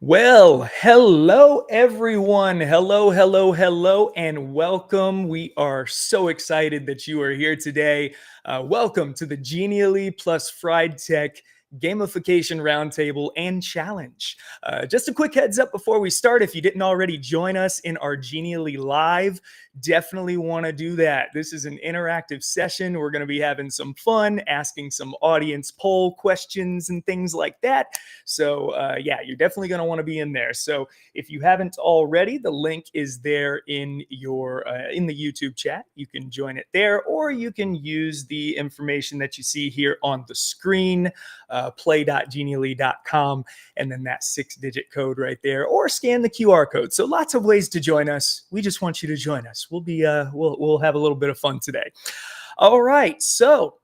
Well, hello everyone. Hello, and welcome. We are so excited that you are here today. Welcome to the Genially FriEdTech Gamification Roundtable and Challenge. Just a quick heads up before we start. If you didn't already join us in our Genially Live, definitely want to do that. This is an interactive session. We're going to be having some fun, asking some audience poll questions and things like that. So yeah, you're definitely going to want to be in there. So if you haven't already, the link is there in your in the YouTube chat. You can join it there, or you can use the information that you see here on the screen, play.genially.com, and then that 6-digit code right there, or scan the QR code. So lots of ways to join us. We just want you to join us. We'll have a little bit of fun today. All right, so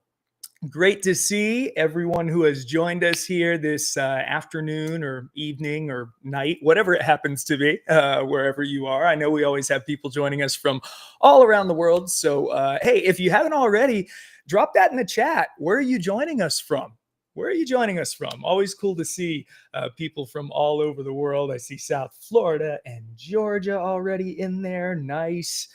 great to see everyone who has joined us here this afternoon or evening or night, whatever it happens to be, wherever you are. I know we always have people joining us from all around the world. So, hey, if you haven't already, drop that in the chat. Where are you joining us from? Where are you joining us from? Always cool to see people from all over the world. I see South Florida and Georgia already in there. Nice.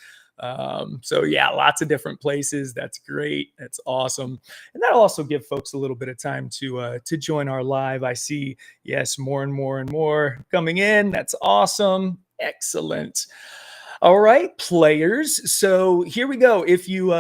So yeah, lots of different places. That's great. That's awesome. And that'll also give folks a little bit of time to join our live. I see, yes, more and more coming in. That's awesome. Excellent. All right, players. So here we go. If you,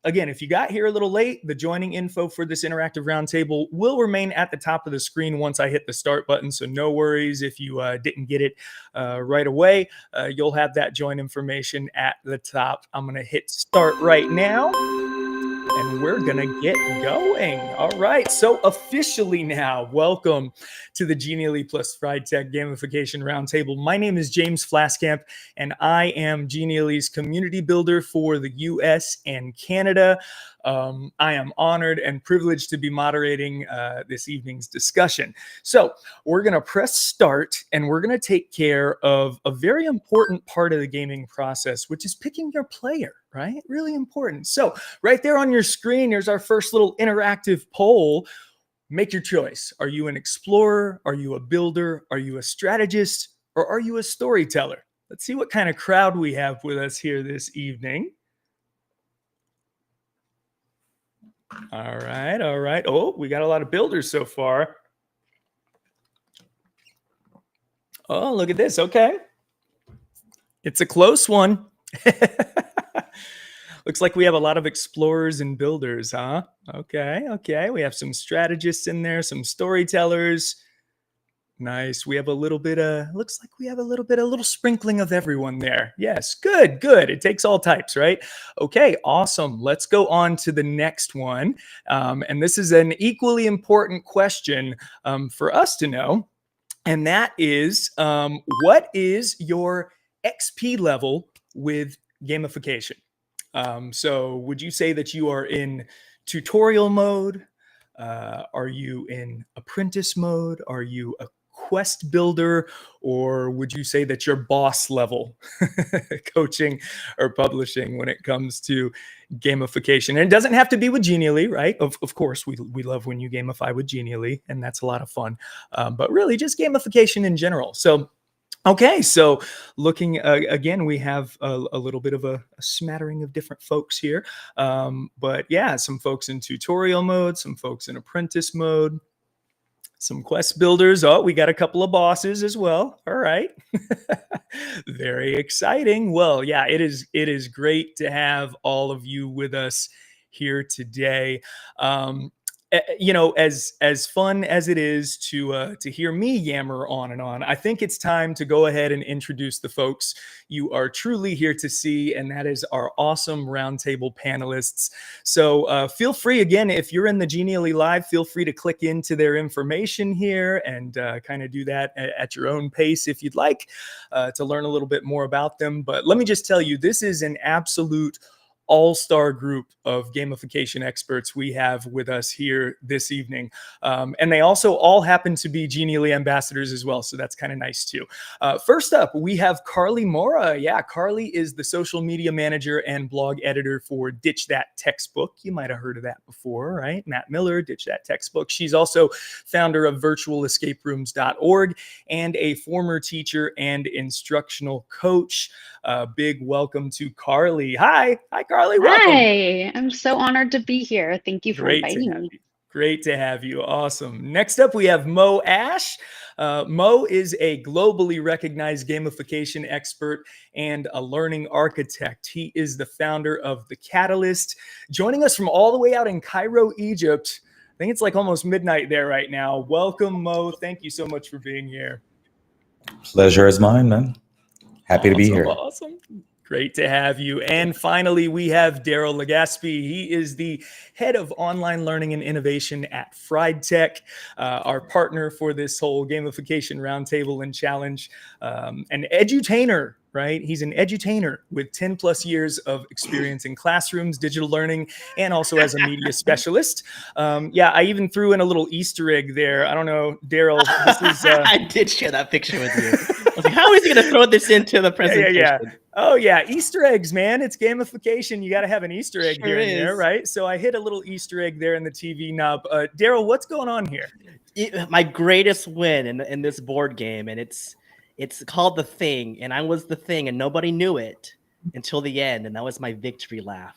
again, if you got here a little late, the joining info for this interactive roundtable will remain at the top of the screen once I hit the start button. So no worries if you didn't get it right away. You'll have that join information at the top. I'm going to hit start right now, and we're going to get going. All right. So officially now, welcome to the Genially FriEdTech Gamification Roundtable. My name is James Flaskamp, and I am Genially's community builder for the US and Canada. I am honored and privileged to be moderating this evening's discussion. So we're going to press start, and we're going to take care of a very important part of the gaming process, which is picking your player, right? Really important. So right there on your screen, there's our first little interactive poll. Make your choice. Are you an explorer? Are you a builder? Are you a strategist? Or are you a storyteller? Let's see what kind of crowd we have with us here this evening. All right. Oh, we got a lot of builders so far. Oh, look at this. Okay. It's a close one. Looks like we have a lot of explorers and builders, huh? Okay. We have some strategists in there, some storytellers. Nice. We have a little bit of, looks like we have a little sprinkling of everyone there. Yes, good. It takes all types, right? Okay, awesome. Let's go on to the next one. And this is an equally important question for us to know. And that is, what is your XP level with gamification? So would you say that you are in tutorial mode? Are you in apprentice mode? Are you a quest builder? Or would you say that you're boss level coaching or publishing when it comes to gamification? And it doesn't have to be with Genially, right? Of course, we love when you gamify with Genially, and that's a lot of fun. But really just gamification in general. So okay, so looking again, we have a little bit of a smattering of different folks here. But yeah, some folks in tutorial mode, some folks in apprentice mode, some quest builders. Oh, we got a couple of bosses as well. All right. Very exciting. Well, yeah, it is great to have all of you with us here today. You know, as fun as it is to hear me yammer on and on, I think it's time to go ahead and introduce the folks you are truly here to see, and that is our awesome roundtable panelists. So feel free, again, if you're in the Genially Live, feel free to click into their information here and kind of do that at your own pace if you'd like to learn a little bit more about them. But let me just tell you, this is an absolute all-star group of gamification experts we have with us here this evening. And they also all happen to be Genially ambassadors as well, so that's kind of nice too. First up, we have Carly Moura. Yeah, Carly is the social media manager and blog editor for Ditch That Textbook. You might have heard of that before, right? Matt Miller, Ditch That Textbook. She's also founder of virtualescaperooms.org and a former teacher and instructional coach. Big welcome to Carly. Hi, Carly. Welcome. Hi, I'm so honored to be here. Thank you for inviting me. Great to have you. Awesome. Next up, we have Mo Ash. Mo is a globally recognized gamification expert and a learning architect. He is the founder of The Catalyst, joining us from all the way out in Cairo, Egypt. I think it's like almost midnight there right now. Welcome, Mo. Thank you so much for being here. Pleasure is mine, man. Happy to be here. Awesome. Great to have you. And finally, we have Darryl Legaspi. He is the head of online learning and innovation at FriEdTech, our partner for this whole gamification roundtable and challenge, an edutainer, right? He's an edutainer with 10 plus years of experience in classrooms, digital learning, and also as a media specialist. Yeah, I even threw in a little Easter egg there. I don't know, Darryl. I did share that picture with you. I was like, how is he going to throw this into the presentation? Yeah. Oh, yeah. Easter eggs, man. It's gamification. You got to have an Easter egg here and there, right? So I hit a little Easter egg there in the TV knob. Darryl, what's going on here? My greatest win in this board game, and it's called The Thing, and I was the thing, and nobody knew it until the end, and that was my victory laugh.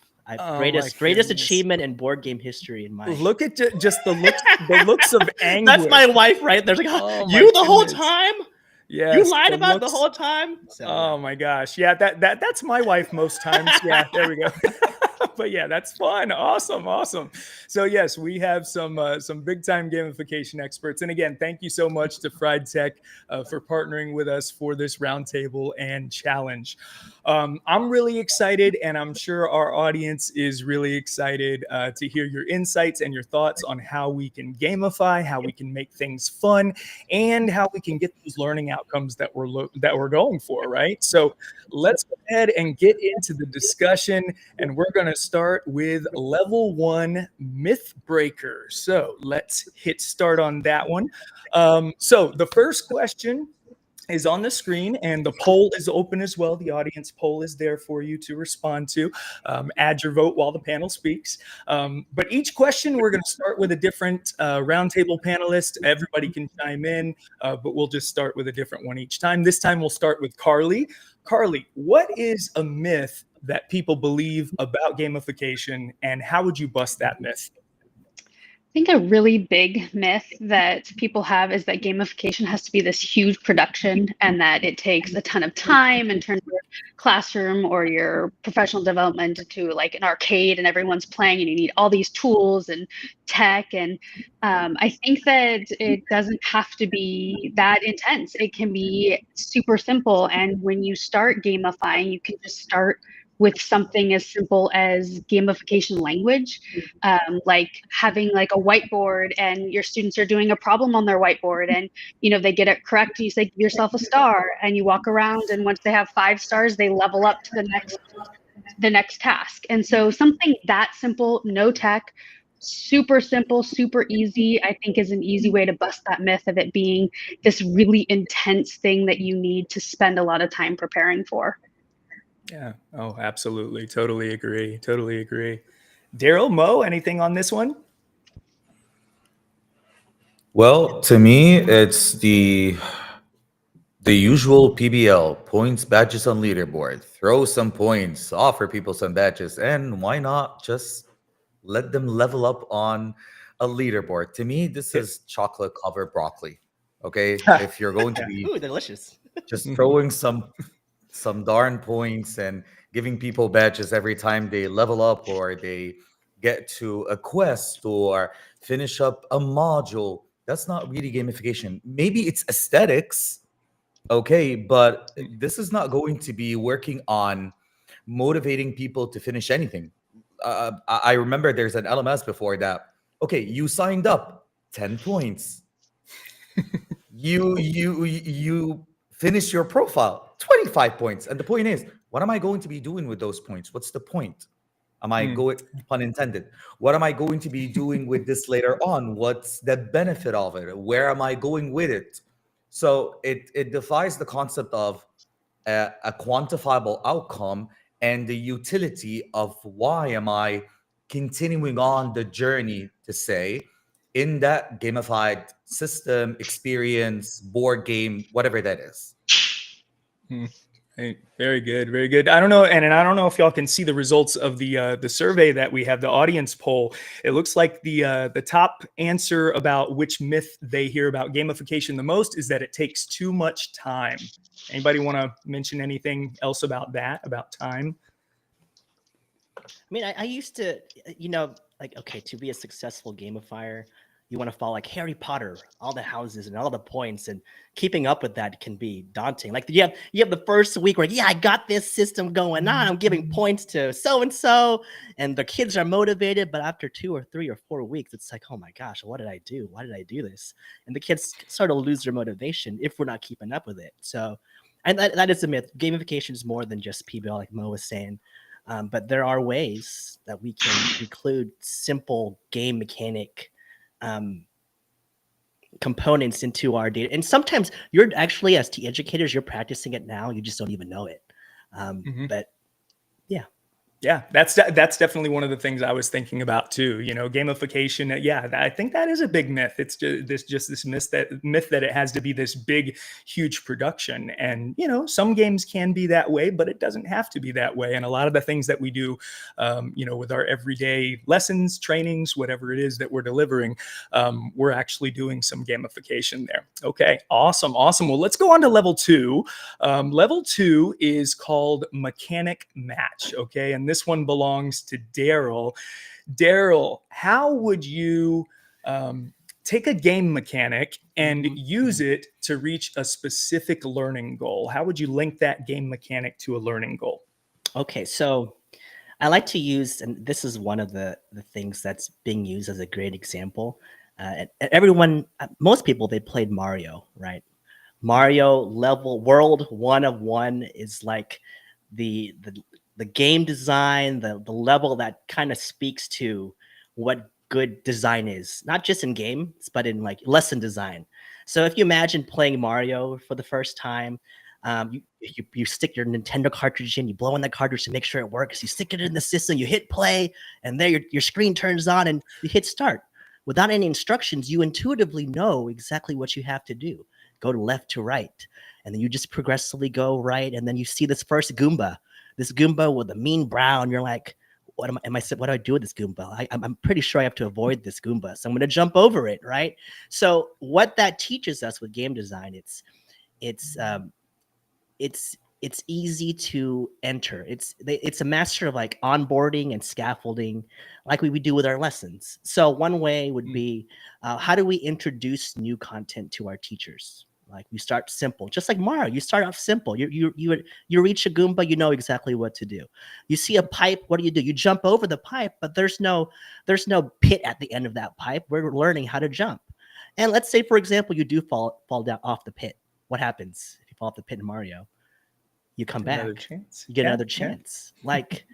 Greatest achievement in board game history in my. Look at just the looks of anguish. That's my wife right there. Like, you the whole time. Yeah, you lied about it the whole time. So, oh my gosh, yeah, that's my wife most times. Yeah, there we go. But yeah, that's fun. Awesome. So yes, we have some big time gamification experts. And again, thank you so much to FriEdTech for partnering with us for this roundtable and challenge. I'm really excited, and I'm sure our audience is really excited to hear your insights and your thoughts on how we can gamify, how we can make things fun, and how we can get those learning outcomes that we're going for, right? So let's go ahead and get into the discussion, and we're going to start with level 1 myth breaker. So let's hit start on that one. So the first question is on the screen, and the poll is open as well. The audience poll is there for you to respond to. Add your vote while the panel speaks. But each question, we're going to start with a different roundtable panelist. Everybody can chime in, but we'll just start with a different one each time. This time we'll start with Carly. Carly, what is a myth that people believe about gamification, and how would you bust that myth? I think a really big myth that people have is that gamification has to be this huge production and that it takes a ton of time and turns your classroom or your professional development into like an arcade and everyone's playing and you need all these tools and tech. And I think that it doesn't have to be that intense. It can be super simple. And when you start gamifying, you can just start with something as simple as gamification language, like having like a whiteboard and your students are doing a problem on their whiteboard and they get it correct. You say, give yourself a star, and you walk around, and once they have 5 stars, they level up to the next task. And so something that simple, no tech, super simple, super easy, I think is an easy way to bust that myth of it being this really intense thing that you need to spend a lot of time preparing for. Yeah. Oh, absolutely. Totally agree. Darryl, Mo, anything on this one? Well, to me, it's the usual PBL, points, badges on leaderboard. Throw some points, offer people some badges, and why not just let them level up on a leaderboard? To me, this is chocolate covered broccoli. Okay, if you're going to be delicious, just throwing some darn points and giving people badges every time they level up or they get to a quest or finish up a module, that's not really gamification. Maybe it's aesthetics, okay, but this is not going to be working on motivating people to finish anything. I remember there's an LMS before that. Okay, you signed up, 10 points. You finish your profile, 25 points. And the point is, what am I going to be doing with those points? What's the point? Am I going, pun intended, what am I going to be doing with this later on? What's the benefit of it? Where am I going with it? So it defies the concept of a quantifiable outcome and the utility of why am I continuing on the journey to say in that gamified system, experience, board game, whatever that is. Hey, very good, very good. I don't know, and I don't know if y'all can see the results of the survey that we have, the audience poll. It looks like the top answer about which myth they hear about gamification the most is that it takes too much time. Anybody want to mention anything else about that, about time? I mean, I used to, like, okay, to be a successful gamifier, you want to follow like Harry Potter, all the houses and all the points, and keeping up with that can be daunting. Like you have the first week where, yeah, I got this system going on. I'm giving points to so-and-so, and the kids are motivated. But after 2 or 3 or 4 weeks, it's like, oh my gosh, what did I do? Why did I do this? And the kids sort of lose their motivation if we're not keeping up with it. So, and that is a myth. Gamification is more than just PBL, like Mo was saying. But there are ways that we can include simple game mechanic components into our data. And sometimes you're actually, as educators, you're practicing it now. You just don't even know it. But yeah. Yeah, that's definitely one of the things I was thinking about too. Gamification. Yeah, I think that is a big myth. It's just this myth that it has to be this big, huge production. And some games can be that way, but it doesn't have to be that way. And a lot of the things that we do, with our everyday lessons, trainings, whatever it is that we're delivering, we're actually doing some gamification there. Okay, awesome. Well, let's go on to level 2. Level 2 is called mechanic match. Okay, and this one belongs to Darryl. Darryl, how would you take a game mechanic and use it to reach a specific learning goal? How would you link that game mechanic to a learning goal? Okay, so I like to use, and this is one of the things that's being used as a great example. Most people, they played Mario, right? Mario level world 1 of 1 is like the game design, the level that kind of speaks to what good design is, not just in games, but in like lesson design. So if you imagine playing Mario for the first time, you stick your Nintendo cartridge in, you blow on that cartridge to make sure it works. You stick it in the system, you hit play, and there your screen turns on and you hit start. Without any instructions, you intuitively know exactly what you have to do. Go to left to right, and then you just progressively go right, and then you see this first Goomba. This Goomba with a mean brow, and you're like, what do I do with this Goomba? I'm pretty sure I have to avoid this Goomba, so I'm going to jump over it, right? So what that teaches us with game design, it's easy to enter. It's a master of like onboarding and scaffolding, like we do with our lessons. So one way would be, how do we introduce new content to our teachers? Like we start simple, just like Moura. You start off simple. You reach a Goomba, you know exactly what to do. You see a pipe, what do? You jump over the pipe, but there's no pit at the end of that pipe. We're learning how to jump. And let's say, for example, you do fall down off the pit. What happens if you fall off the pit in Mario? You come back. You get another chance. Like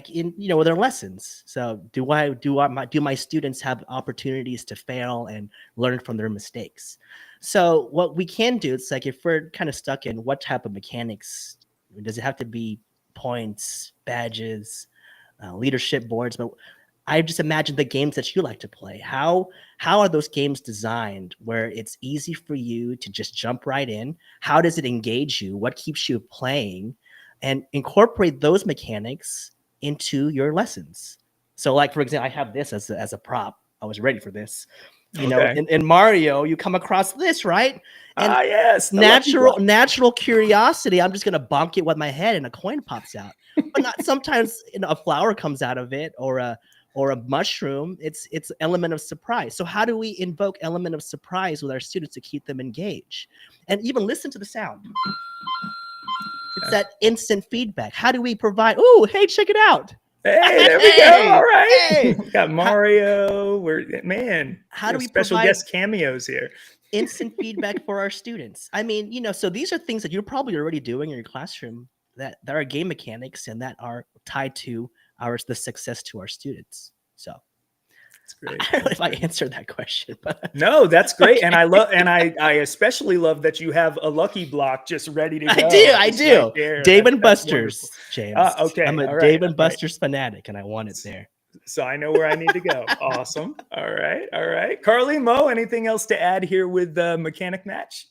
in with their lessons. So do my students have opportunities to fail and learn from their mistakes? So what we can do, it's like if we're kind of stuck in what type of mechanics, does it have to be points, badges, leadership boards? But I just imagine the games that you like to play. How are those games designed where it's easy for you to just jump right in? How does it engage you? What keeps you playing? And incorporate those mechanics into your lessons. So like, for example, I have this as a prop. I was ready for this. In Mario, you come across this, right? And yes, natural curiosity. I'm just gonna bonk it with my head, and a coin pops out. But not sometimes a flower comes out of it, or a mushroom. It's element of surprise. So how do we invoke element of surprise with our students to keep them engaged, and even listen to the sound? It's that instant feedback. How do we provide? Oh, hey, check it out. Hey, there we go. All right. Hey. We got Mario. How do we special guest cameos here? Instant feedback for our students. I mean, so these are things that you're probably already doing in your classroom that are game mechanics and that are tied to the success to our students. So That's great. I don't know if I answered that question, but no, that's great. Okay. And I especially love that you have a lucky block just ready to go. I do. Right Dave and Buster's, James. Okay. I'm a Dave and Buster's fanatic, and I want it there. So I know where I need to go. Awesome. All right. Carly, Mo, anything else to add here with the mechanic match?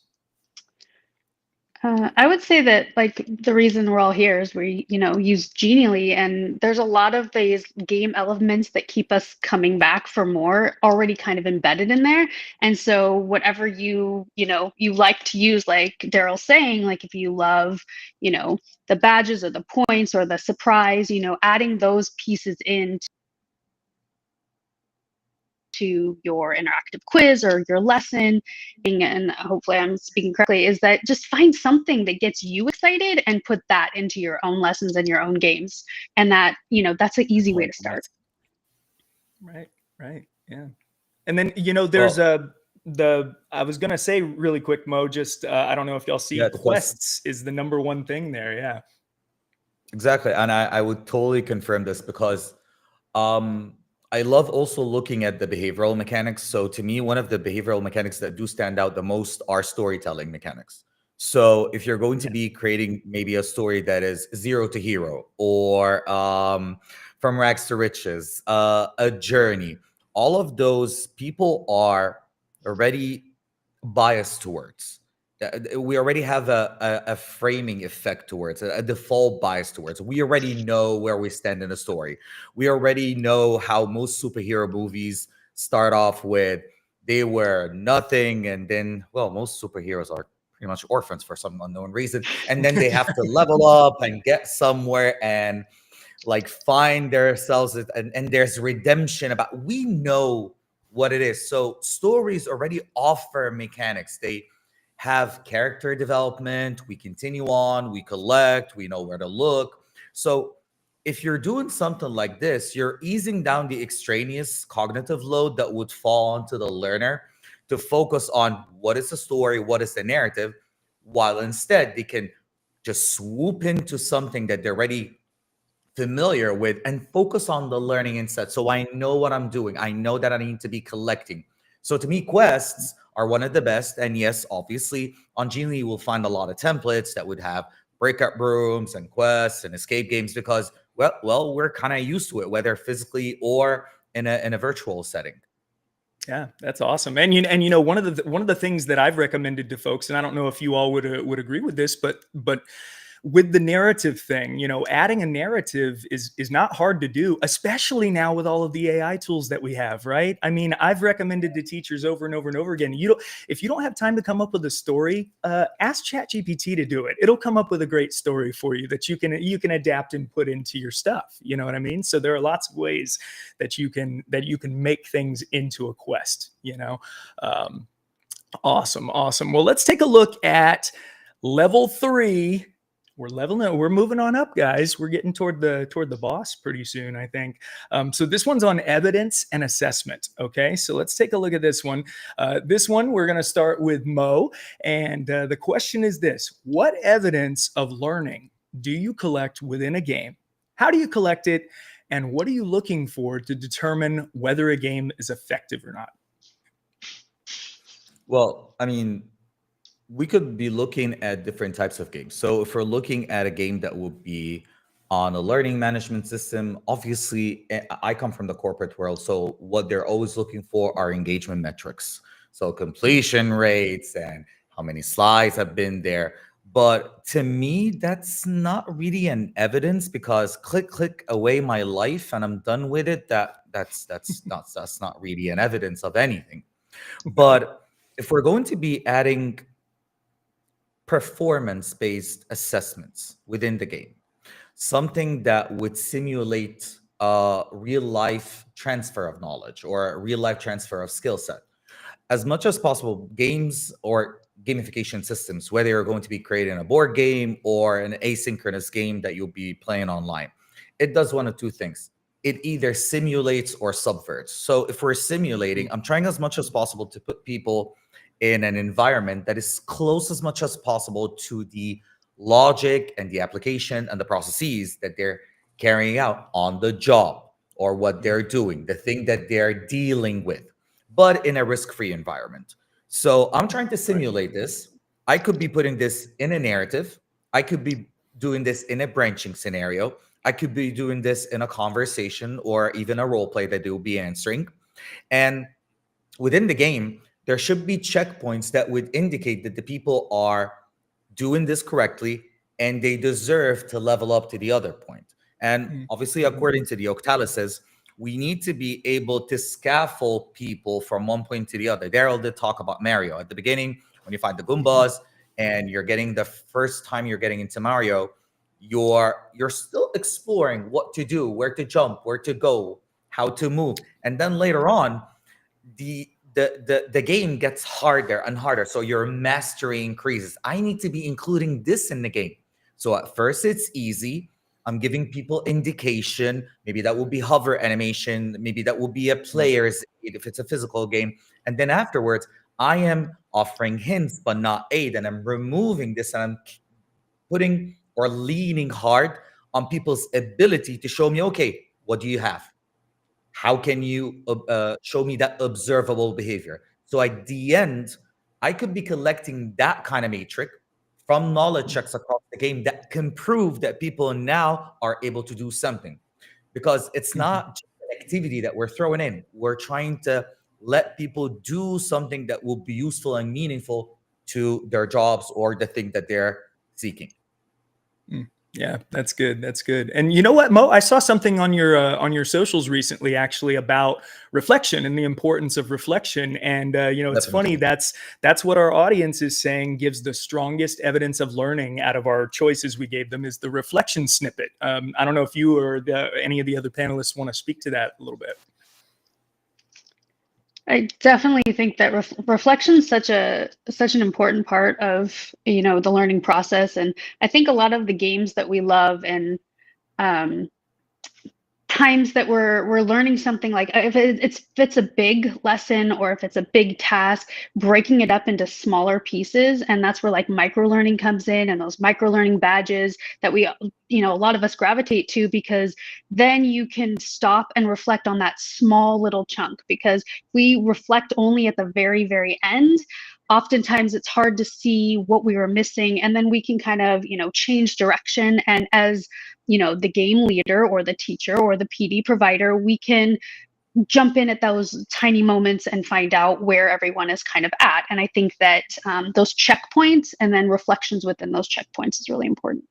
I would say that like the reason we're all here is we, use Genially, and there's a lot of these game elements that keep us coming back for more already kind of embedded in there. And so whatever you like to use, like Darryl's saying, like if you love, the badges or the points or the surprise, adding those pieces in to your interactive quiz or your lesson, and hopefully I'm speaking correctly, is that just find something that gets you excited and put that into your own lessons and your own games. And that, that's an easy way to start. Right. Yeah. And then, there's I was going to say really quick, Mo, just, I don't know if y'all see quests is the number one thing there. Yeah. Exactly. And I would totally confirm this because, I love also looking at the behavioral mechanics. So to me, one of the behavioral mechanics that do stand out the most are storytelling mechanics. So if you're going to be creating maybe a story that is 0 to hero or from rags to riches, a journey, all of those people are already biased towards. We already have a framing effect towards a default bias towards. We already know where we stand in a story. We already know how most superhero movies start off with they were nothing, and then most superheroes are pretty much orphans for some unknown reason, and then they have to level up and get somewhere and like find themselves, and there's redemption. We know what it is. So stories already offer mechanics. They have character development, we continue on, we collect, we know where to look. So if you're doing something like this, you're easing down the extraneous cognitive load that would fall onto the learner to focus on what is the story, what is the narrative, while instead they can just swoop into something that they're already familiar with and focus on the learning instead. So I know what I'm doing. I know that I need to be collecting. So to me, quests are one of the best. And yes, obviously, on Genially, you will find a lot of templates that would have breakout rooms and quests and escape games because, well, we're kind of used to it, whether physically or in a virtual setting. Yeah, that's awesome. And one of the things that I've recommended to folks, and I don't know if you all would agree with this, but with the narrative thing, adding a narrative is not hard to do, especially now with all of the AI tools that we have, right? I mean, I've recommended to teachers over and over and over again, if you don't have time to come up with a story, ask ChatGPT to do it. It'll come up with a great story for you that you can adapt and put into your stuff. You know what I mean? So there are lots of ways that you can make things into a quest, Awesome. Well, let's take a look at level 3. We're moving on up, guys. We're getting toward the boss pretty soon, I think. So this one's on evidence and assessment. Okay, so let's take a look at this one. This one, we're going to start with Mo. And the question is this: what evidence of learning do you collect within a game? How do you collect it? And what are you looking for to determine whether a game is effective or not? Well, I mean, we could be looking at different types of games. So if we're looking at a game that will be on a learning management system, obviously I come from the corporate world. So what they're always looking for are engagement metrics. So completion rates and how many slides have been there. But to me, that's not really an evidence because click away my life and I'm done with it. That's not really an evidence of anything. But if we're going to be adding performance-based assessments within the game, something that would simulate a real-life transfer of knowledge or a real-life transfer of skill set. As much as possible, games or gamification systems, whether you're going to be creating a board game or an asynchronous game that you'll be playing online, it does one of two things. It either simulates or subverts. So if we're simulating, I'm trying as much as possible to put people in an environment that is close as much as possible to the logic and the application and the processes that they're carrying out on the job or what they're doing, the thing that they're dealing with, but in a risk-free environment. So I'm trying to simulate this. I could be putting this in a narrative. I could be doing this in a branching scenario. I could be doing this in a conversation or even a role play that they will be answering. And within the game, there should be checkpoints that would indicate that the people are doing this correctly and they deserve to level up to the other point. And obviously, according to the Octalysis, we need to be able to scaffold people from one point to the other. Darryl did talk about Mario. At the beginning, when you find the Goombas and you're getting the first time you're getting into Mario, you're still exploring what to do, where to jump, where to go, how to move. And then later on, the game gets harder and harder. So your mastery increases. I need to be including this in the game. So at first it's easy. I'm giving people indication. Maybe that will be hover animation. Maybe that will be a player's aid if it's a physical game. And then afterwards, I am offering hints, but not aid. And I'm removing this and I'm putting or leaning hard on people's ability to show me, okay, what do you have? How can you show me that observable behavior? So at the end, I could be collecting that kind of metric from knowledge checks across the game that can prove that people now are able to do something. Because it's not just an activity that we're throwing in. We're trying to let people do something that will be useful and meaningful to their jobs or the thing that they're seeking. Yeah, that's good. That's good. And you know what, Mo? I saw something on your socials recently, actually, about reflection and the importance of reflection. And you know, it's funny. That's what our audience is saying gives the strongest evidence of learning out of our choices we gave them is the reflection snippet. I don't know if you or any of the other panelists want to speak to that a little bit. I definitely think that reflection is such an important part of, you know, the learning process. And I think a lot of the games that we love and times that we're learning something, like if it's a big lesson or if it's a big task, breaking it up into smaller pieces. And that's where like micro learning comes in, and those micro learning badges that we, you know, a lot of us gravitate to, because then you can stop and reflect on that small little chunk. Because we reflect only at the very, very end, oftentimes it's hard to see what we were missing, and then we can kind of, you know, change direction. And as, you know, the game leader or the teacher or the PD provider, we can jump in at those tiny moments and find out where everyone is kind of at. And I think that those checkpoints and then reflections within those checkpoints is really important.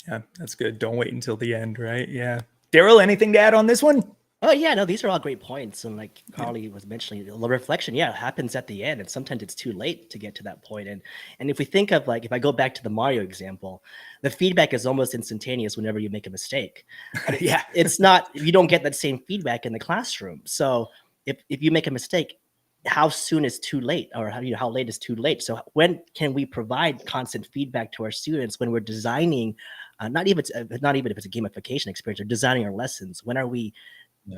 Yeah, that's good. Don't wait until the end, right? Yeah. Darryl, anything to add on this one? Oh yeah, no, these are all great points. And like Carly was mentioning, the reflection, yeah, it happens at the end, and sometimes it's too late to get to that point. And if we think of, like, if I go back to the Mario example, the feedback is almost instantaneous whenever you make a mistake. Yeah, it's not, you don't get that same feedback in the classroom. So if you make a mistake, how soon is too late, or how late is too late? So when can we provide constant feedback to our students when we're designing, not even if it's a gamification experience, or designing our lessons? When are we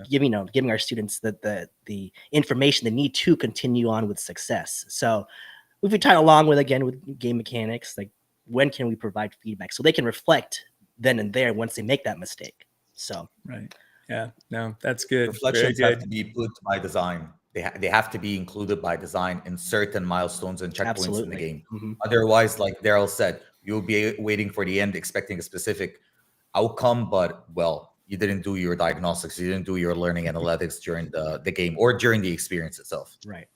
giving our students the information they need to continue on with success? So if we tie along with game mechanics, like when can we provide feedback so they can reflect then and there once they make that mistake? So right, yeah, no, that's good. Reflections have to be put by design. They have to be included by design in certain milestones and checkpoints in the game. Otherwise, like Darryl said, you'll be waiting for the end expecting a specific outcome, but well, you didn't do your diagnostics, you didn't do your learning analytics during the game or during the experience itself. Right.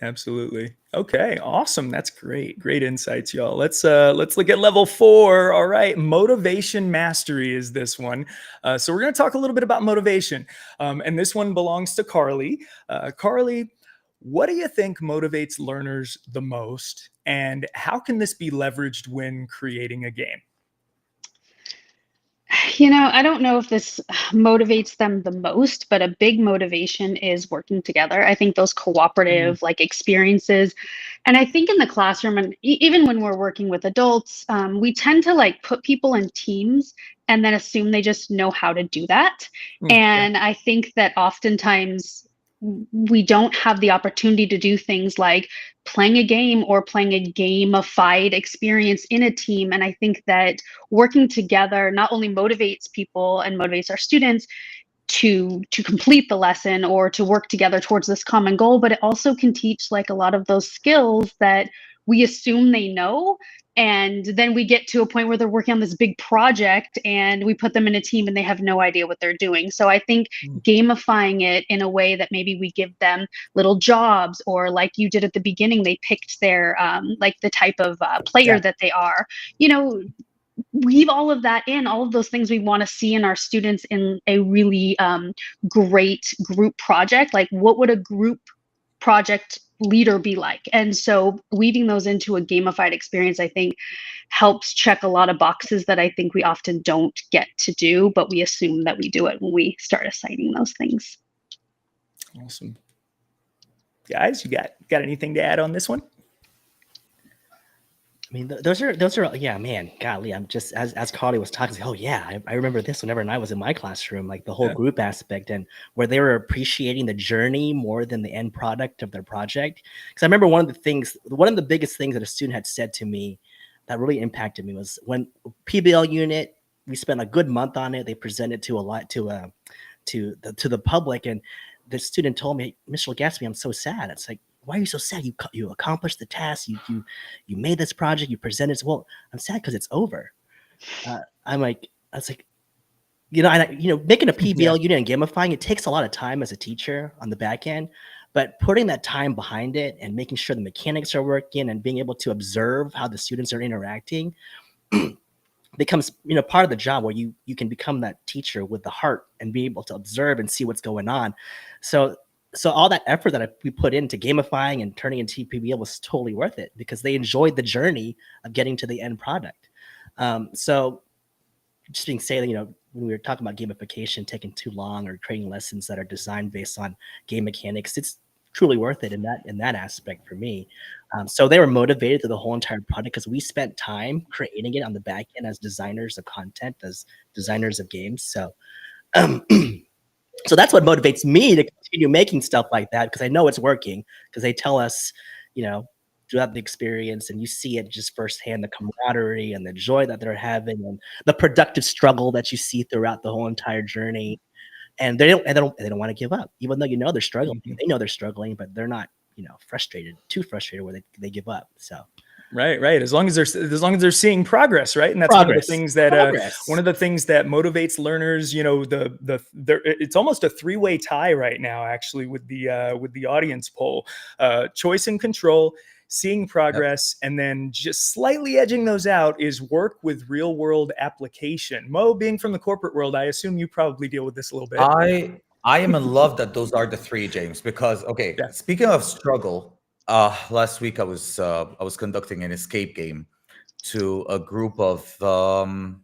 Absolutely. Okay, awesome. That's great. Great insights, y'all. Let's look at level 4. All right, motivation mastery is this one. So we're going to talk a little bit about motivation, and this one belongs to Carly. Carly, what do you think motivates learners the most, and how can this be leveraged when creating a game? You know, I don't know if this motivates them the most, but a big motivation is working together. I think those cooperative like experiences, and I think in the classroom, and even when we're working with adults, we tend to like put people in teams and then assume they just know how to do that. And I think that oftentimes we don't have the opportunity to do things like playing a game or playing a gamified experience in a team. And I think that working together not only motivates people and motivates our students to complete the lesson or to work together towards this common goal, but it also can teach like a lot of those skills that we assume they know. And then we get to a point where they're working on this big project and we put them in a team and they have no idea what they're doing. So I think gamifying it in a way that maybe we give them little jobs, or like you did at the beginning, they picked their like the type of player that they are, you know, weave all of that in, all of those things we want to see in our students in a really great group project. Like, what would a group project leader be like? And so weaving those into a gamified experience, I think, helps check a lot of boxes that I think we often don't get to do, but we assume that we do it when we start assigning those things. Awesome. Guys, you got anything to add on this one? I mean, those are, yeah, man, golly, I'm just, as Carly was talking, oh yeah, I remember this whenever I was in my classroom, like the whole group aspect, and where they were appreciating the journey more than the end product of their project. Because I remember one of the biggest things that a student had said to me that really impacted me was when PBL unit, we spent a good month on it. They presented to the public, and the student told me, Mr. Legaspi, I'm so sad. It's like, why are you so sad? You accomplished the task. You made this project. You presented. Well, I'm sad because it's over. I was like, making a PBL unit and gamifying, it takes a lot of time as a teacher on the back end, but putting that time behind it and making sure the mechanics are working and being able to observe how the students are interacting becomes, part of the job, where you can become that teacher with the heart and be able to observe and see what's going on. So all that effort that we put into gamifying and turning into PBL was totally worth it, because they enjoyed the journey of getting to the end product. So just being said, when we were talking about gamification taking too long, or creating lessons that are designed based on game mechanics, it's truly worth it in that aspect for me. So they were motivated through the whole entire product, because we spent time creating it on the back end as designers of content, as designers of games. So so that's what motivates me to continue making stuff like that, because I know it's working, because they tell us, throughout the experience, and you see it just firsthand, the camaraderie and the joy that they're having, and the productive struggle that you see throughout the whole entire journey. And they don't want to give up, even though they're struggling. They know they're struggling, but they're not, too frustrated where they give up. So. Right. As long as they're seeing progress, right? And that's one of the things that motivates learners. It's almost a three-way tie right now, actually, with the audience poll. Choice and control, seeing progress, and then just slightly edging those out is work with real-world application. Mo, being from the corporate world, I assume you probably deal with this a little bit. I am in love that those are the three, James, because speaking of struggle. Last week I was conducting an escape game to a group of to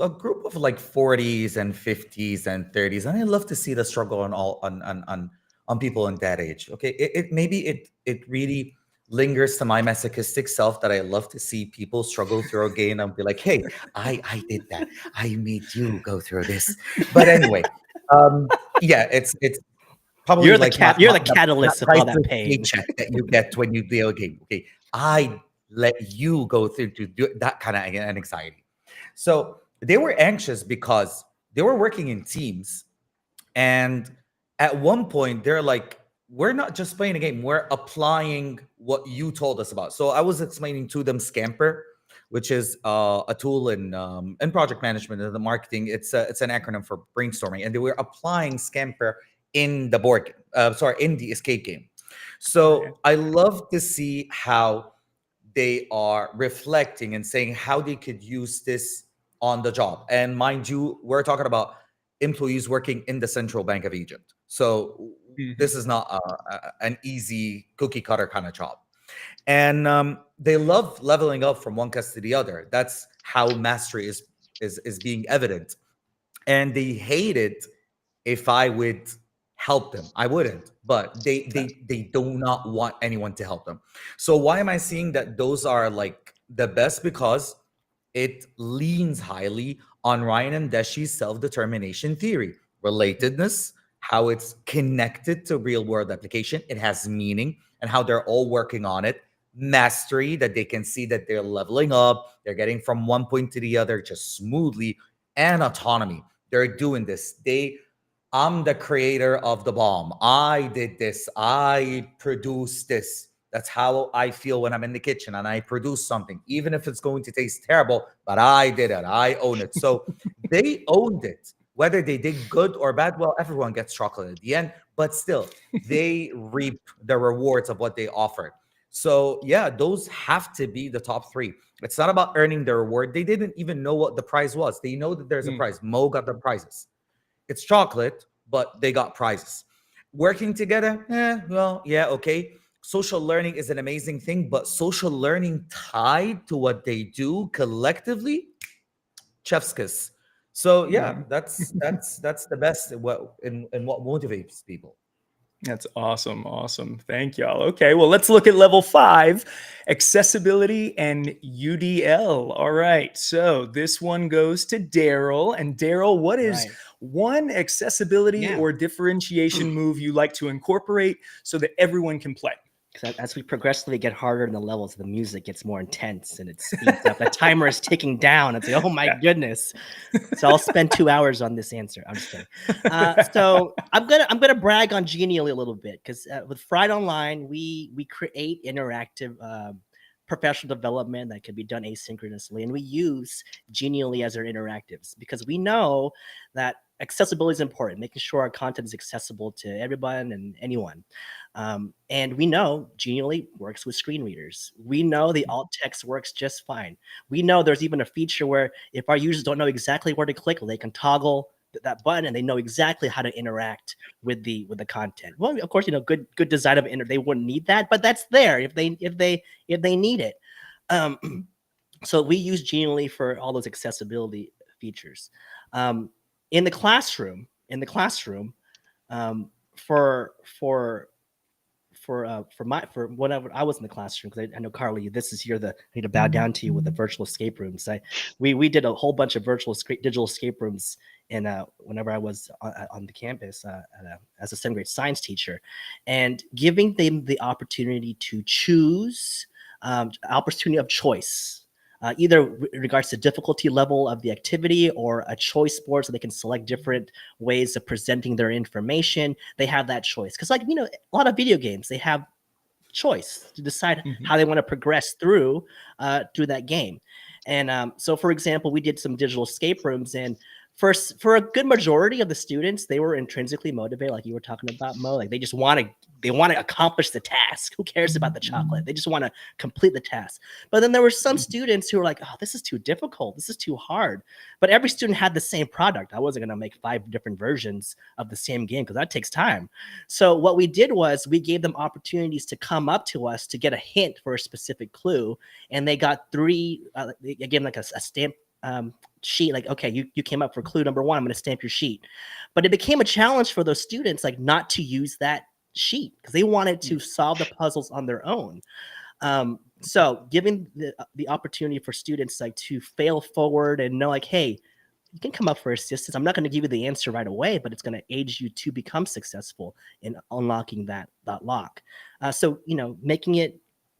a group of like 40s and 50s and 30s, and I love to see the struggle on people in that age. Okay, it really lingers to my masochistic self that I love to see people struggle through a game and be like, hey, I did that. I made you go through this. But anyway, it's probably you're the catalyst of all that pain paycheck that you get when you play a game. Okay, I let you go through to do that kind of anxiety. So they were anxious because they were working in teams, and at one point they're like, "We're not just playing a game; we're applying what you told us about." So I was explaining to them Scamper, which is a tool in project management and the marketing. It's an acronym for brainstorming, and they were applying Scamper in the in the escape game. So I love to see how they are reflecting and saying how they could use this on the job. And mind you, we're talking about employees working in the Central Bank of Egypt. So this is not an easy cookie cutter kind of job. And they love leveling up from one class to the other. That's how mastery is being evident. And they hate it if I would help them. I wouldn't, but they do not want anyone to help them. So why am I seeing that those are like the best? Because it leans highly on Ryan and Deshi's self-determination theory. Relatedness, how it's connected to real world application. It has meaning and how they're all working on it. Mastery, that they can see that they're leveling up, they're getting from one point to the other just smoothly. And autonomy, they're doing this. I'm the creator of the bomb. I did this. I produced this. That's how I feel when I'm in the kitchen and I produce something, even if it's going to taste terrible, but I did it. I own it. So they owned it. Whether they did good or bad, well, everyone gets chocolate at the end, but still, they reap the rewards of what they offered. So yeah, those have to be the top three. It's not about earning the reward. They didn't even know what the prize was. They know that there's a prize. Mo got the prizes. It's chocolate, but they got prizes. Working together, well, yeah, okay. Social learning is an amazing thing, but social learning tied to what they do collectively, chef's kiss. So yeah, that's the best in what motivates people. That's awesome. Awesome. Thank y'all. Okay, well, let's look at level 5, accessibility and UDL. All right, so this one goes to Darryl. And Darryl, what is one accessibility or differentiation move you like to incorporate so that everyone can play? As we progressively get harder in the levels, the music gets more intense and it speeds up. The timer is ticking down. It's like, oh my goodness. So I'll spend 2 hours on this answer. I'm just kidding. So I'm gonna brag on Genially a little bit, because with Fried Online, we create interactive professional development that can be done asynchronously, and we use Genially as our interactives because we know that accessibility is important, making sure our content is accessible to everyone and anyone. And we know Genially works with screen readers. We know the alt text works just fine. We know there's even a feature where if our users don't know exactly where to click, they can toggle that button and they know exactly how to interact with the content. Well, of course, good design of they wouldn't need that, but that's there if they need it. So we use Genially for all those accessibility features. In the classroom, for whenever I was in the classroom, because I know, Carly, this is here I need to bow down to you with the virtual escape rooms. We did a whole bunch of digital escape rooms whenever I was on the campus as a 7th grade science teacher, and giving them the opportunity to choose, opportunity of choice. Either in regards to difficulty level of the activity or a choice board, so they can select different ways of presenting their information. They have that choice. Because a lot of video games, they have choice to decide how they want to progress through that game. And so, for example, we did some digital escape rooms, and for a good majority of the students, they were intrinsically motivated, like you were talking about, Mo. Like they want to accomplish the task. Who cares about the chocolate? They just want to complete the task. But then there were some students who were like, oh, this is too difficult. This is too hard. But every student had the same product. I wasn't going to make 5 different versions of the same game because that takes time. So what we did was we gave them opportunities to come up to us to get a hint for a specific clue. And they got 3, they gave them like a stamp sheet, like, okay, you came up for clue number 1, I'm going to stamp your sheet. But it became a challenge for those students, like, not to use that sheet because they wanted to solve the puzzles on their own. So giving the opportunity for students like to fail forward and know, like, hey, you can come up for assistance. I'm not going to give you the answer right away, but it's going to aid you to become successful in unlocking that lock. So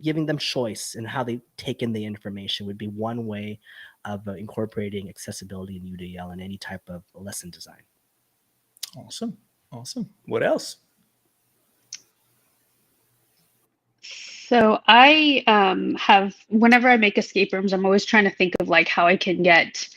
giving them choice and how they take in the information would be one way of incorporating accessibility and UDL in any type of lesson design. Awesome. What else? So I whenever I make escape rooms, I'm always trying to think of like how I can get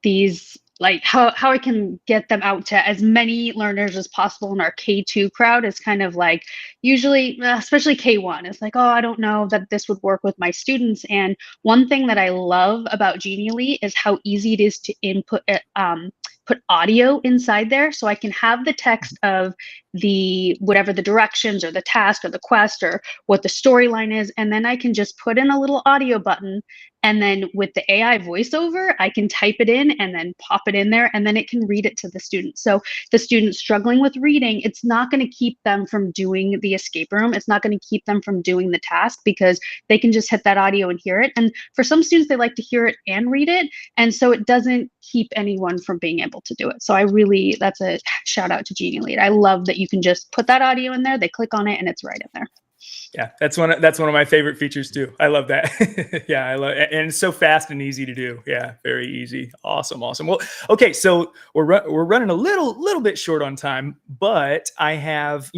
these, like how I can get them out to as many learners as possible in our K2 crowd. Is kind of like usually, especially K1, it's like, oh, I don't know that this would work with my students. And one thing that I love about Genially is how easy it is to put audio inside there. So I can have the text of whatever the directions or the task or the quest or what the storyline is, and then I can just put in a little audio button, and then with the AI voiceover, I can type it in and then pop it in there, and then it can read it to the student. So the student struggling with reading, it's not going to keep them from doing the escape room. It's not going to keep them from doing the task, because they can just hit that audio and hear it. And for some students, they like to hear it and read it. And so it doesn't keep anyone from being able to do it. So that's a shout out to Genially. I love that you can just put that audio in there, they click on it, and it's right in there. Yeah, that's one of my favorite features too. I love that. Yeah, I love it. And it's so fast and easy to do. Yeah, very easy. Awesome. Well, okay, so we're running a little bit short on time, but I have,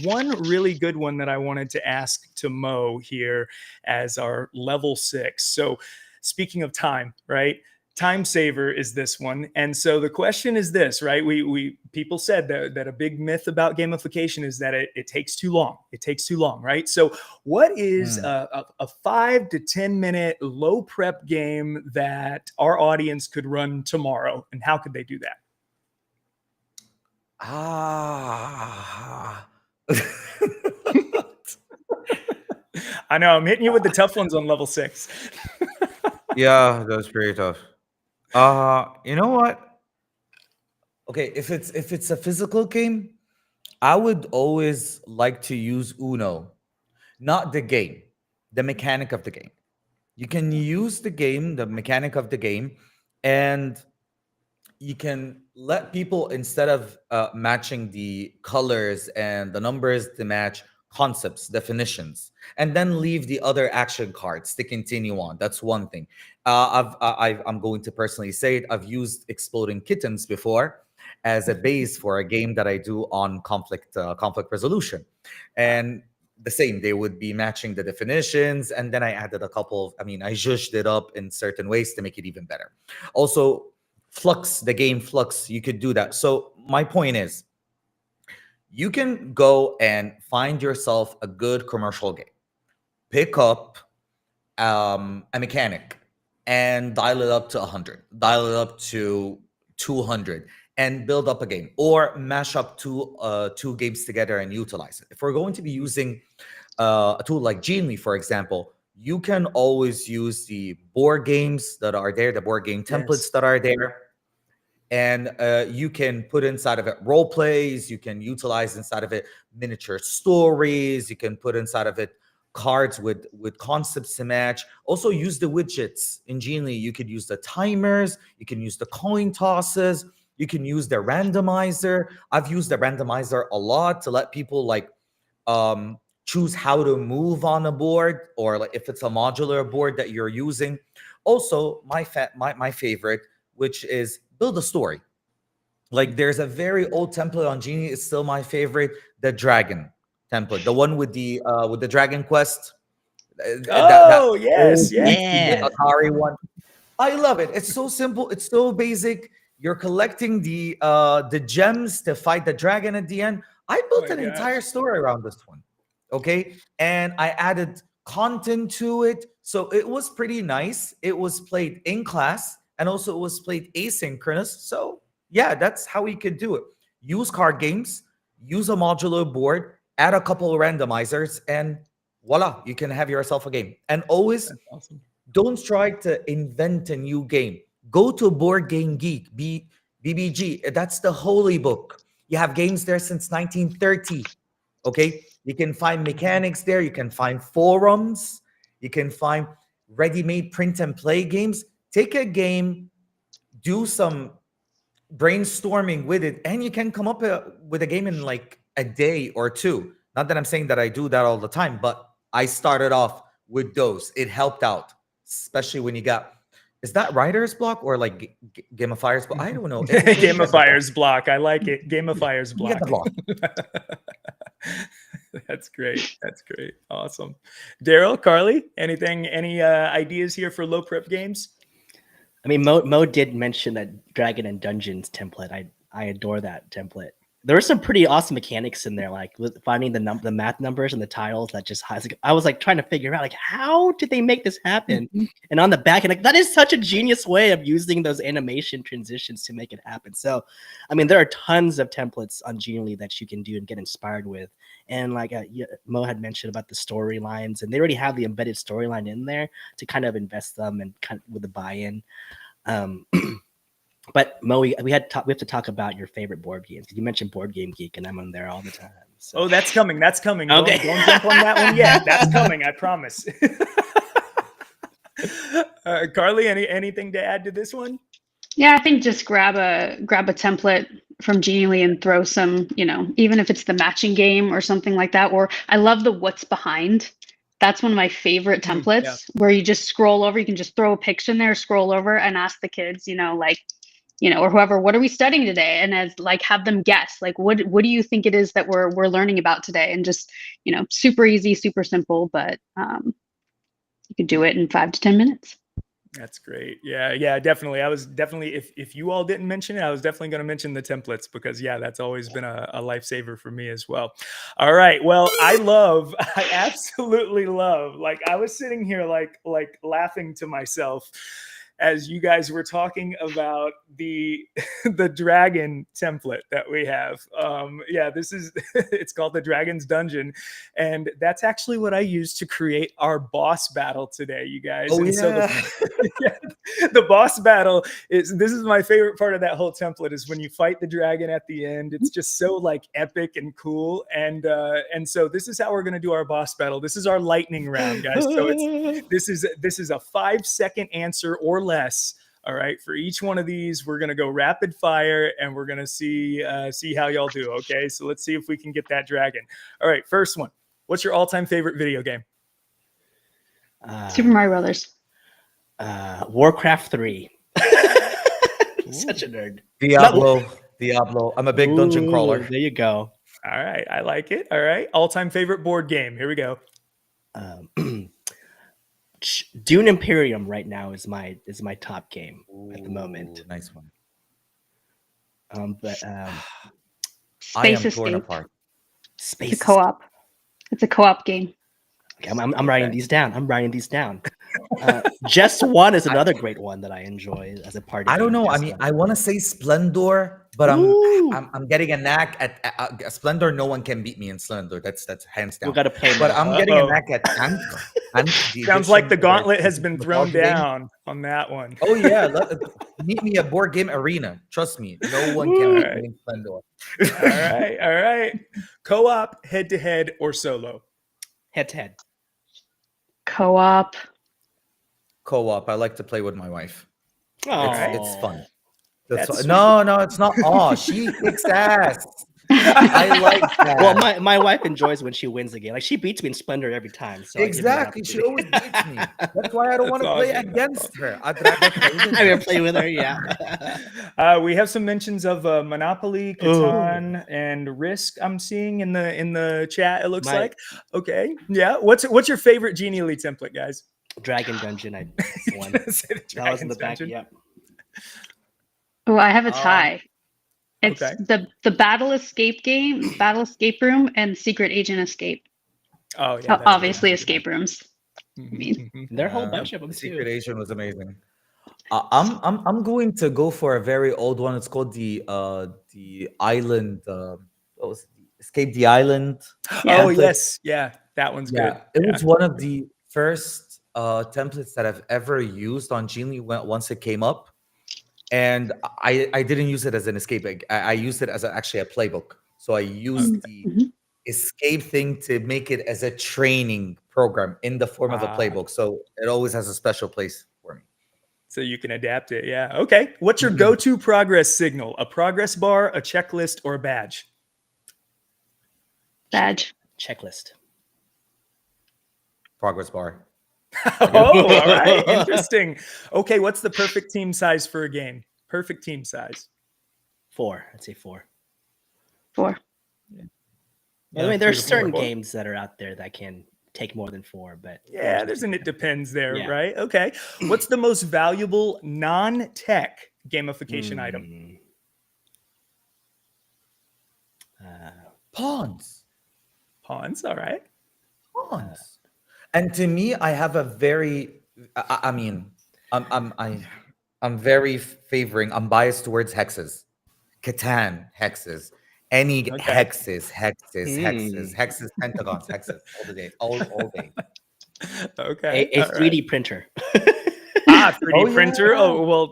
one really good one that I wanted to ask to Mo here as our level 6. So speaking of time, right? Time saver is this one. And so the question is this, right? People said that a big myth about gamification is that it takes too long. It takes too long, right? So what is a 5 to 10 minute low prep game that our audience could run tomorrow, and how could they do that? I know I'm hitting you with the tough ones on level 6. Yeah, that's pretty tough. You know what? Okay, if it's a physical game, I would always like to use Uno, not the game, the mechanic of the game. You can use the game, the mechanic of the game, and you can let people, instead of matching the colors and the numbers, to match concepts, definitions, and then leave the other action cards to continue on. That's one thing. I'm going to personally say it. I've used exploding kittens before as a base for a game that I do on conflict resolution, and the same. They would be matching the definitions, and then I added a couple of. I zhuzhed it up in certain ways to make it even better. Also, Flux, the game Flux, you could do that. So my point is, you can go and find yourself a good commercial game, pick up a mechanic, and dial it up to 100, dial it up to 200, and build up a game, or mash up two games together and utilize it. If we're going to be using a tool like Genially, for example, you can always use the board games that are there, the board game templates that are there. And you can put inside of it role plays. You can utilize inside of it miniature stories. You can put inside of it cards with concepts to match. Also use the widgets in Genially. You could use the timers. You can use the coin tosses. You can use the randomizer. I've used the randomizer a lot to let people choose how to move on a board, or like if it's a modular board that you're using. Also, my favorite, which is build a story. Like, there's a very old template on Genie. It's still my favorite, the dragon template, the one with the Dragon Quest. Yes, yeah. Atari one. I love it. It's so simple. It's so basic. You're collecting the gems to fight the dragon at the end. I built an entire story around this one. Okay, and I added content to it, so it was pretty nice. It was played in class, and also it was played asynchronous. So yeah, that's how we could do it. Use card games, use a modular board, add a couple of randomizers, and voila, you can have yourself a game. And always, don't try to invent a new game. Go to Board Game Geek, BBG. That's the holy book. You have games there since 1930. Okay, you can find mechanics there. You can find forums. You can find ready-made print and play games. Take a game, do some brainstorming with it, and you can come up with a game in like a day or two. Not that I'm saying that I do that all the time, but I started off with those. It helped out, especially when you got, is that writer's block or like gamifier's block? I don't know. Gamifier's block. I like it. Gamifier's block. Get the block. That's great. That's great. Awesome. Darryl, Carly, any ideas here for low prep games? I mean, Mo did mention that Dragon and Dungeons template. I adore that template. there were some pretty awesome mechanics in there, like with finding the math numbers and the tiles that just I was like trying to figure out like how did they make this happen? And on the back end, like that is such a genius way of using those animation transitions to make it happen. So, I mean, there are tons of templates on Genially that you can do and get inspired with. And like Mo had mentioned about the storylines, and they already have the embedded storyline in there to kind of invest them and kind of with the buy-in. But Mo, we have to talk about your favorite board games. You mentioned Board Game Geek, and I'm on there all the time. So. Oh, that's coming. That's coming. Okay. Don't jump on that one yet. That's coming. I promise. Carly, anything to add to this one? Yeah, I think just grab a template from Genially and throw some, even if it's the matching game or something like that. Or I love the what's behind. That's one of my favorite templates where you just scroll over. You can just throw a picture in there, scroll over, and ask the kids, or whoever, what are we studying today? And as like have them guess, like what do you think it is that we're learning about today? And just super easy, super simple, but you could do it in 5 to 10 minutes. That's great. Yeah, definitely. I was definitely, if you all didn't mention it, I was definitely going to mention the templates because that's always been a lifesaver for me as well. All right. Well, I absolutely love, like I was sitting here like laughing to myself as you guys were talking about the dragon template that we have. This is, it's called the Dragon's Dungeon. And that's actually what I used to create our boss battle today, you guys. Oh, and yeah. so the boss battle this is my favorite part of that whole template is when you fight the dragon at the end. It's just so like epic and cool. And so this is how we're going to do our boss battle. This is our lightning round, guys. So this is a 5-second answer or less. All right, for each one of these, we're gonna go rapid fire, and we're gonna see how y'all do. Okay, so let's see if we can get that dragon. All right, first one. What's your all-time favorite video game? Super Mario Brothers. Warcraft 3. Such a nerd. Diablo. I'm a big dungeon crawler. There you go. All right, I like it. All right, all-time favorite board game. Here we go. Dune Imperium right now is my top game at the moment. Nice one. Space Escape. Space. It's a co-op. It's a co-op game. Okay, I'm writing these down. Just One is another great one that I enjoy as a party. I don't know. I mean, I want to say Splendor, but I'm getting a knack at Splendor. No one can beat me in Splendor. That's hands down. We got to play. But I'm getting a knack at Tank. Sounds like the gauntlet has been thrown down on that one. Oh yeah, meet me at Board Game Arena. Trust me, no one can beat me in Splendor. All right. Co-op, head-to-head, or solo? Head-to-head. Co-op. Co-op. I like to play with my wife. It's fun. That's no, it's not. Oh, she kicks ass. I like that. Well, my wife enjoys when she wins the game. Like she beats me in Splendor every time. So exactly, she always beats me. That's why I don't want to play against her. I'd rather play with her. Yeah. We have some mentions of Monopoly, Catan, and Risk. I'm seeing in the chat. It looks like. Okay. Yeah. What's your favorite Genially template, guys? Dragon Dungeon. I won. That was in the back. Yeah. Oh, I have a tie. It's okay. the Battle Escape game, Battle Escape Room, and Secret Agent Escape. Oh yeah, obviously escape rooms. I mean, there are a whole bunch of them. Secret Agent was amazing. I'm going to go for a very old one. It's called the Island. What was it? Escape the Island. Oh yes, yeah, that one's good. It was one of the first templates that I've ever used on Genially once it came up. And I didn't use it as an escape. I used it as actually a playbook. So I used the escape thing to make it as a training program in the form of a playbook. So it always has a special place for me. So you can adapt it. Yeah. Okay. What's your go-to progress signal? A progress bar, a checklist, or a badge? Badge. Checklist. Progress bar. Oh, all right. Interesting. Okay, what's the perfect team size for a game? Perfect team size. 4. I'd say 4. 4. Yeah, I mean, there's certain games that are out there that can take more than 4, but yeah, it depends there, right? Okay. What's the most valuable non-tech gamification item? Pawns. Pawns. All right. Pawns. And to me, I have a very, I mean, I'm very favoring, I'm biased towards hexes. Catan, hexes. Any hexes, pentagons, hexes, all the day, all day. Okay. A 3D printer. 3D printer. Yeah. Oh, well,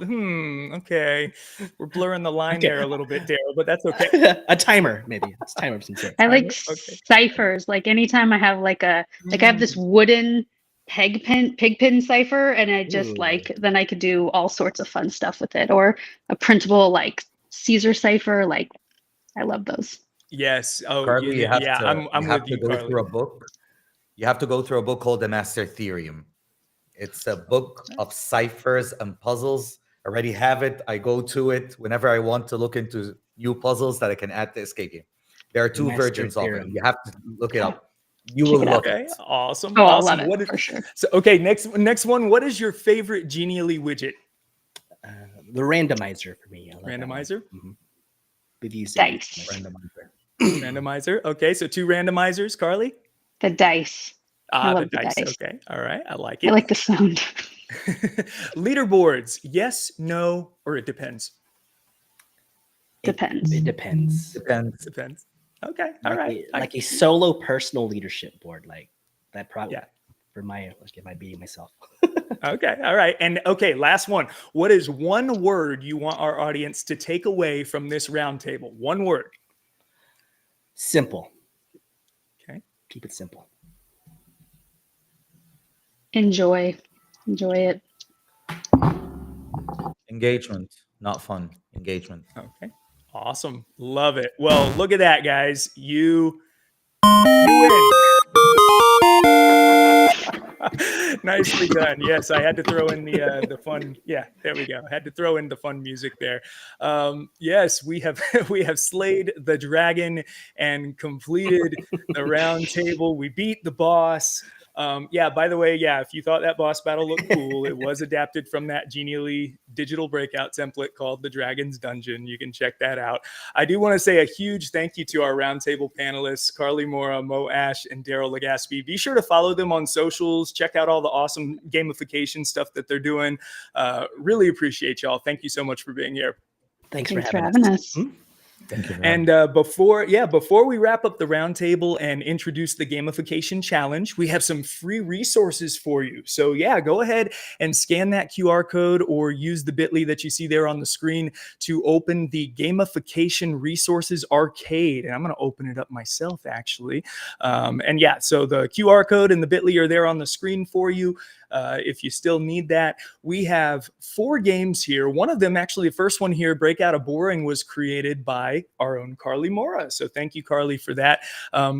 okay. We're blurring the line there a little bit, Darryl, but that's okay. A timer, maybe. It's timer of some sort. I like Okay. ciphers. Like anytime I have like I have this wooden pig pin cipher, and I just then I could do all sorts of fun stuff with it, or a printable like Caesar cipher. Like I love those. Yes. Oh, Carly, you have to, I'm with you, go Carly. through a book. You have to go through a book called The Master Theorem. It's a book of ciphers and puzzles. I already have it. I go to it whenever I want to look into new puzzles that I can add to escape game. There are two versions of it. You have to look it up. You will love it. Awesome. Oh, Awesome. I'll love it for sure. So, okay, next one. What is your favorite Genially widget? The randomizer for me. Randomizer? With these dice. Randomizer. Okay, so 2 randomizers. Carly? The dice. I love the the dice. dice. Okay. All right. I like it. I like the sound. Leaderboards. Yes, no, or it depends. Depends. It depends. Depends. Okay. All right. Like a solo personal leadership board, like that probably for my beating myself. Okay. All right. And okay, last one. What is one word you want our audience to take away from this roundtable? One word. Simple. Okay. Keep it simple. Enjoy it. Engagement, not fun. Engagement. Okay. Awesome. Love it. Well, look at that, guys. You win. Nicely done. Yes, I had to throw in the fun. Yeah, there we go. I had to throw in the fun music there. Yes, we have slayed the dragon and completed the round table. We beat the boss. By the way, if you thought that boss battle looked cool, it was adapted from that Genially digital breakout template called the Dragon's Dungeon. You can check that out. I do want to say a huge thank you to our roundtable panelists, Carly Moura, Mo Ash, and Darryl Legaspi. Be sure to follow them on socials. Check out all the awesome gamification stuff that they're doing. Really appreciate y'all. Thank you so much for being here. Thanks for having us. Thank you. And before we wrap up the roundtable and introduce the gamification challenge, we have some free resources for you. So go ahead and scan that QR code or use the bit.ly that you see there on the screen to open the gamification resources arcade. And I'm going to open it up myself, actually. So the QR code and the bit.ly are there on the screen for you. If you still need that, we have 4 games here. One of them, actually, the first one here, Breakout of Boring, was created by our own Carly Moura. So thank you, Carly, for that.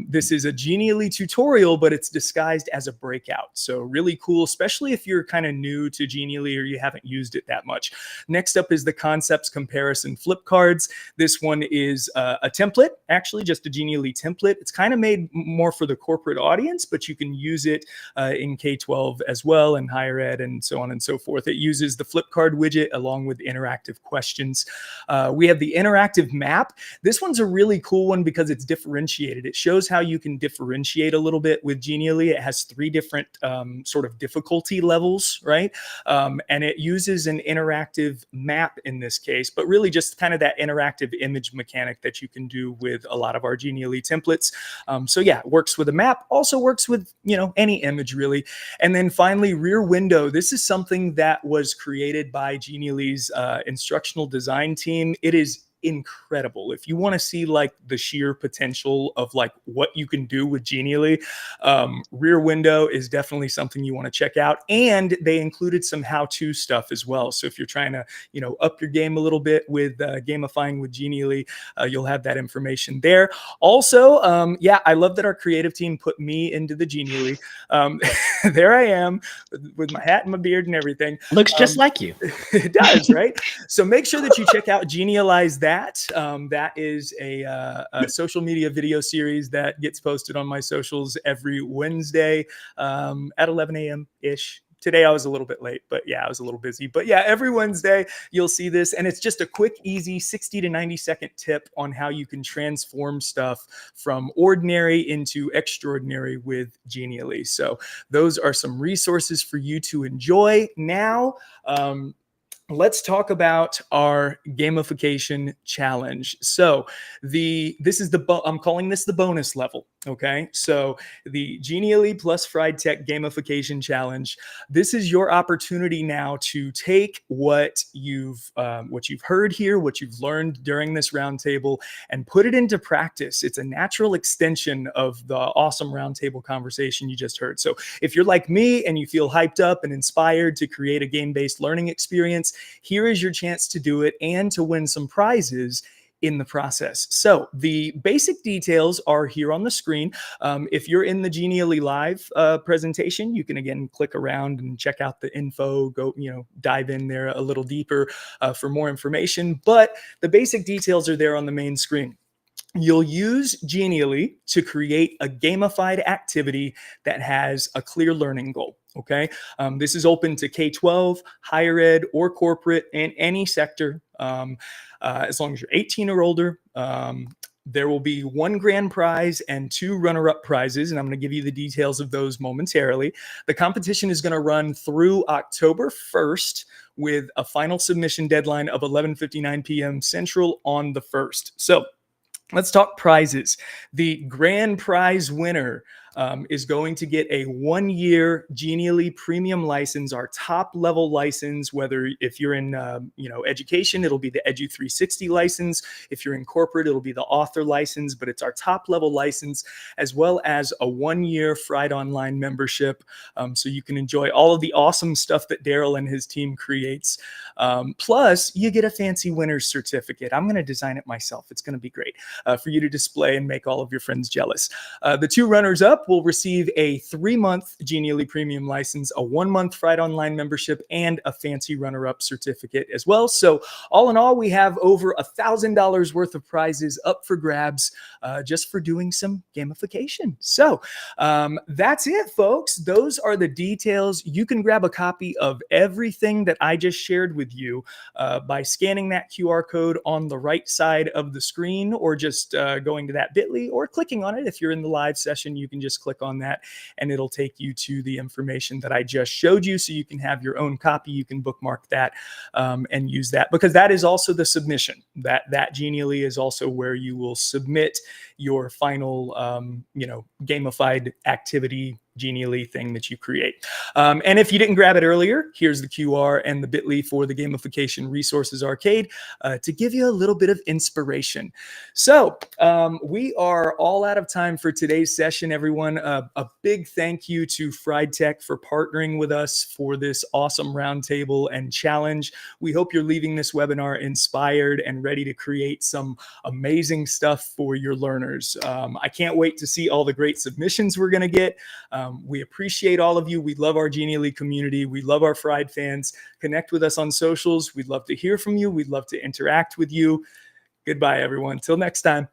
This is a Genially tutorial, but it's disguised as a breakout. So really cool, especially if you're kind of new to Genially or you haven't used it that much. Next up is the Concepts Comparison Flip Cards. This one is a template, actually, just a Genially template. It's kind of made more for the corporate audience, but you can use it in K-12 as well, and higher ed, and so on and so forth. It uses the flip card widget along with interactive questions. We have the interactive map. This one's a really cool one because it's differentiated. It shows how you can differentiate a little bit with Genially. It has 3 different sort of difficulty levels, right? And it uses an interactive map in this case, but really just kind of that interactive image mechanic that you can do with a lot of our Genially templates. It works with a map, also works with, any image really. And then finally, Rear Window. This is something that was created by Genially's instructional design team. It is incredible. If you want to see like the sheer potential of like what you can do with Genially, Rear Window is definitely something you want to check out. And they included some how-to stuff as well. So if you're trying to, up your game a little bit with gamifying with Genially, you'll have that information there. Also, I love that our creative team put me into the Genially. There I am with my hat and my beard and everything. Looks just like you. It does, right? So make sure that you check out Genialize That. That is a social media video series that gets posted on my socials every Wednesday at 11 a.m. ish Today I was a little bit late, but yeah, I was a little busy. But yeah, every Wednesday you'll see this, and it's just a quick, easy 60 to 90 second tip on how you can transform stuff from ordinary into extraordinary with Genially. So those are some resources for you to enjoy. Now, let's talk about our gamification challenge. So I'm calling this the bonus level. Okay, so the Genially plus FriEdTech gamification challenge. This is your opportunity now to take what you've heard here, what you've learned during this roundtable, and put it into practice. It's a natural extension of the awesome roundtable conversation you just heard. So if you're like me and you feel hyped up and inspired to create a game-based learning experience, here is your chance to do it and to win some prizes in the process. So the basic details are here on the screen. If you're in the Genially Live presentation, you can again click around and check out the info, go, dive in there a little deeper for more information. But the basic details are there on the main screen. You'll use Genially to create a gamified activity that has a clear learning goal. Okay, this is open to K-12, higher ed, or corporate, and any sector. As long as you're 18 or older. There will be 1 grand prize and 2 runner-up prizes, and I'm going to give you the details of those momentarily. The competition is going to run through October 1st with a final submission deadline of 11:59 p.m. Central on the 1st. So let's talk prizes. The grand prize winner is going to get a 1-year Genially premium license, our top level license. Whether if you're in education, it'll be the Edu 360 license. If you're in corporate, it'll be the author license. But it's our top level license, as well as a 1-year Fried Online membership, so you can enjoy all of the awesome stuff that Darryl and his team creates. Plus, you get a fancy winner's certificate. I'm going to design it myself. It's going to be great for you to display and make all of your friends jealous. The 2 runners up will receive a 3-month Genially premium license, a 1-month Fried Online membership, and a fancy runner-up certificate as well. So all in all, we have over $1,000 worth of prizes up for grabs just for doing some gamification. So that's it, folks. Those are the details. You can grab a copy of everything that I just shared with you by scanning that QR code on the right side of the screen, or just going to that bit.ly or clicking on it. If you're in the live session, you can just click on that and it'll take you to the information that I just showed you, so you can have your own copy. You can bookmark that and use that, because that is also the submission. That Genially is also where you will submit your final gamified activity Genially thing that you create. And if you didn't grab it earlier, here's the QR and the bit.ly for the Gamification Resources Arcade to give you a little bit of inspiration. So we are all out of time for today's session, everyone. A big thank you to FriEdTech for partnering with us for this awesome roundtable and challenge. We hope you're leaving this webinar inspired and ready to create some amazing stuff for your learners. I can't wait to see all the great submissions we're going to get. We appreciate all of you. We love our Genially community. We love our Fried fans. Connect with us on socials. We'd love to hear from you. We'd love to interact with you. Goodbye, everyone. Till next time.